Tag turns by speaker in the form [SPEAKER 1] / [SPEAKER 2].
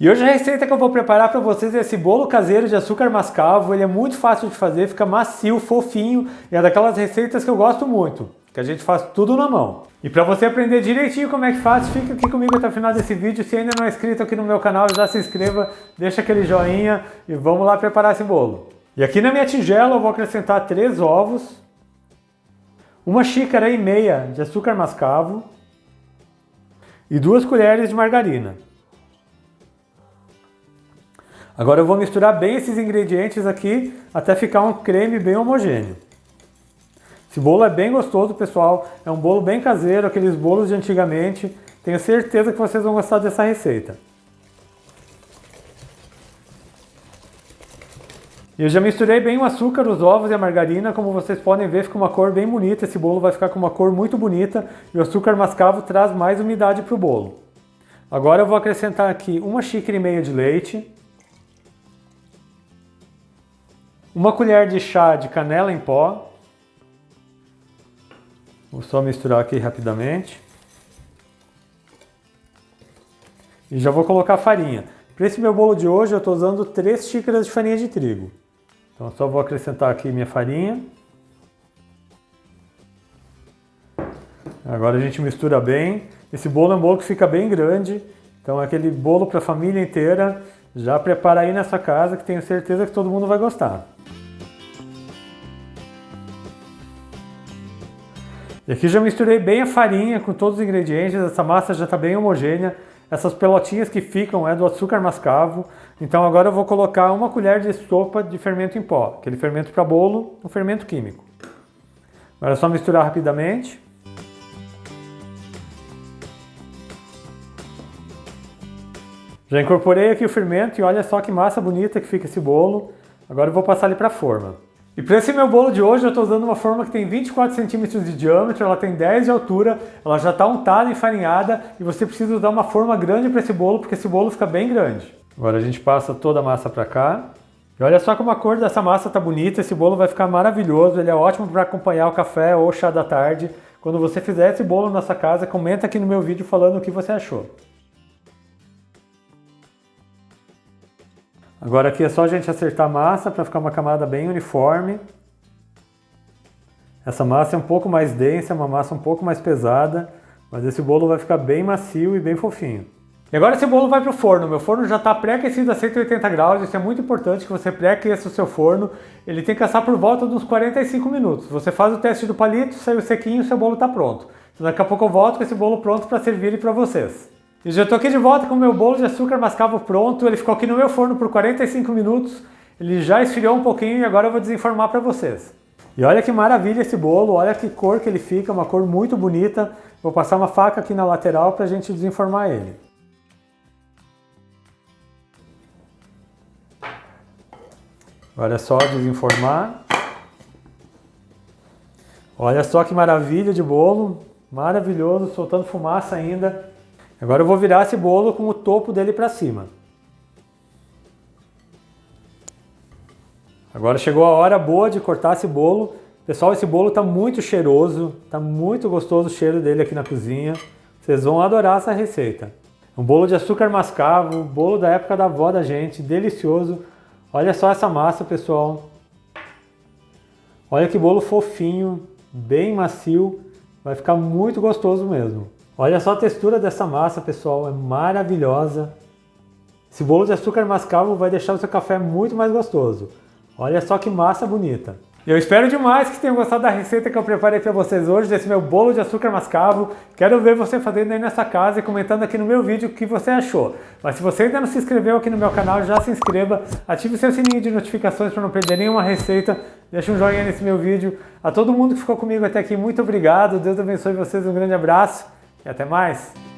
[SPEAKER 1] E hoje a receita que eu vou preparar para vocês é esse bolo caseiro de açúcar mascavo. Ele é muito fácil de fazer, fica macio, fofinho e é daquelas receitas que eu gosto muito, que a gente faz tudo na mão. E para você aprender direitinho como é que faz, fica aqui comigo até o final desse vídeo. Se ainda não é inscrito aqui no meu canal, já se inscreva, deixa aquele joinha e vamos lá preparar esse bolo. E aqui na minha tigela eu vou acrescentar 3 ovos, 1,5 xícaras de açúcar mascavo e 2 colheres de margarina. Agora eu vou misturar bem esses ingredientes aqui até ficar um creme bem homogêneo. Esse bolo é bem gostoso, pessoal. É um bolo bem caseiro, aqueles bolos de antigamente. Tenho certeza que vocês vão gostar dessa receita. Eu já misturei bem o açúcar, os ovos e a margarina. Como vocês podem ver, fica uma cor bem bonita. Esse bolo vai ficar com uma cor muito bonita. E o açúcar mascavo traz mais umidade para o bolo. Agora eu vou acrescentar aqui 1,5 xícaras de leite. 1 colher de chá de canela em pó. Vou só misturar aqui rapidamente. E já vou colocar farinha. Para esse meu bolo de hoje eu estou usando 3 xícaras de farinha de trigo. Então eu só vou acrescentar aqui minha farinha. Agora a gente mistura bem. Esse bolo é um bolo que fica bem grande. Então é aquele bolo para a família inteira. Já prepara aí nessa casa que tenho certeza que todo mundo vai gostar. E aqui já misturei bem a farinha com todos os ingredientes, essa massa já está bem homogênea. Essas pelotinhas que ficam é do açúcar mascavo. Então agora eu vou colocar 1 colher de sopa de fermento em pó, aquele fermento para bolo, um fermento químico. Agora é só misturar rapidamente. Já incorporei aqui o fermento e olha só que massa bonita que fica esse bolo. Agora eu vou passar ele para a forma. E para esse meu bolo de hoje eu estou usando uma forma que tem 24 centímetros de diâmetro, ela tem 10 de altura, ela já está untada, enfarinhada e você precisa usar uma forma grande para esse bolo porque esse bolo fica bem grande. Agora a gente passa toda a massa para cá. E olha só como a cor dessa massa está bonita, esse bolo vai ficar maravilhoso, ele é ótimo para acompanhar o café ou o chá da tarde. Quando você fizer esse bolo na sua casa, comenta aqui no meu vídeo falando o que você achou. Agora aqui é só a gente acertar a massa para ficar uma camada bem uniforme. Essa massa é um pouco mais densa, é uma massa um pouco mais pesada, mas esse bolo vai ficar bem macio e bem fofinho. E agora esse bolo vai para o forno. Meu forno já está pré-aquecido a 180 graus, isso é muito importante que você pré-aqueça o seu forno. Ele tem que assar por volta de uns 45 minutos. Você faz o teste do palito, saiu sequinho, seu bolo está pronto. Então daqui a pouco eu volto com esse bolo pronto para servir ele para vocês. E já estou aqui de volta com o meu bolo de açúcar mascavo pronto, ele ficou aqui no meu forno por 45 minutos, ele já esfriou um pouquinho e agora eu vou desenformar para vocês. E olha que maravilha esse bolo, olha que cor que ele fica, uma cor muito bonita. Vou passar uma faca aqui na lateral para a gente desenformar ele. Agora é só desenformar. Olha só que maravilha de bolo, maravilhoso, soltando fumaça ainda. Agora eu vou virar esse bolo com o topo dele para cima. Agora chegou a hora boa de cortar esse bolo. Pessoal, esse bolo está muito cheiroso, está muito gostoso o cheiro dele aqui na cozinha. Vocês vão adorar essa receita. Um bolo de açúcar mascavo, bolo da época da avó da gente, delicioso. Olha só essa massa, pessoal. Olha que bolo fofinho, bem macio, vai ficar muito gostoso mesmo. Olha só a textura dessa massa, pessoal, é maravilhosa. Esse bolo de açúcar mascavo vai deixar o seu café muito mais gostoso. Olha só que massa bonita. Eu espero demais que tenham gostado da receita que eu preparei para vocês hoje, desse meu bolo de açúcar mascavo. Quero ver você fazendo aí nessa casa e comentando aqui no meu vídeo o que você achou. Mas se você ainda não se inscreveu aqui no meu canal, já se inscreva, ative o seu sininho de notificações para não perder nenhuma receita, deixa um joinha nesse meu vídeo. A todo mundo que ficou comigo até aqui, muito obrigado, Deus abençoe vocês, um grande abraço e até mais!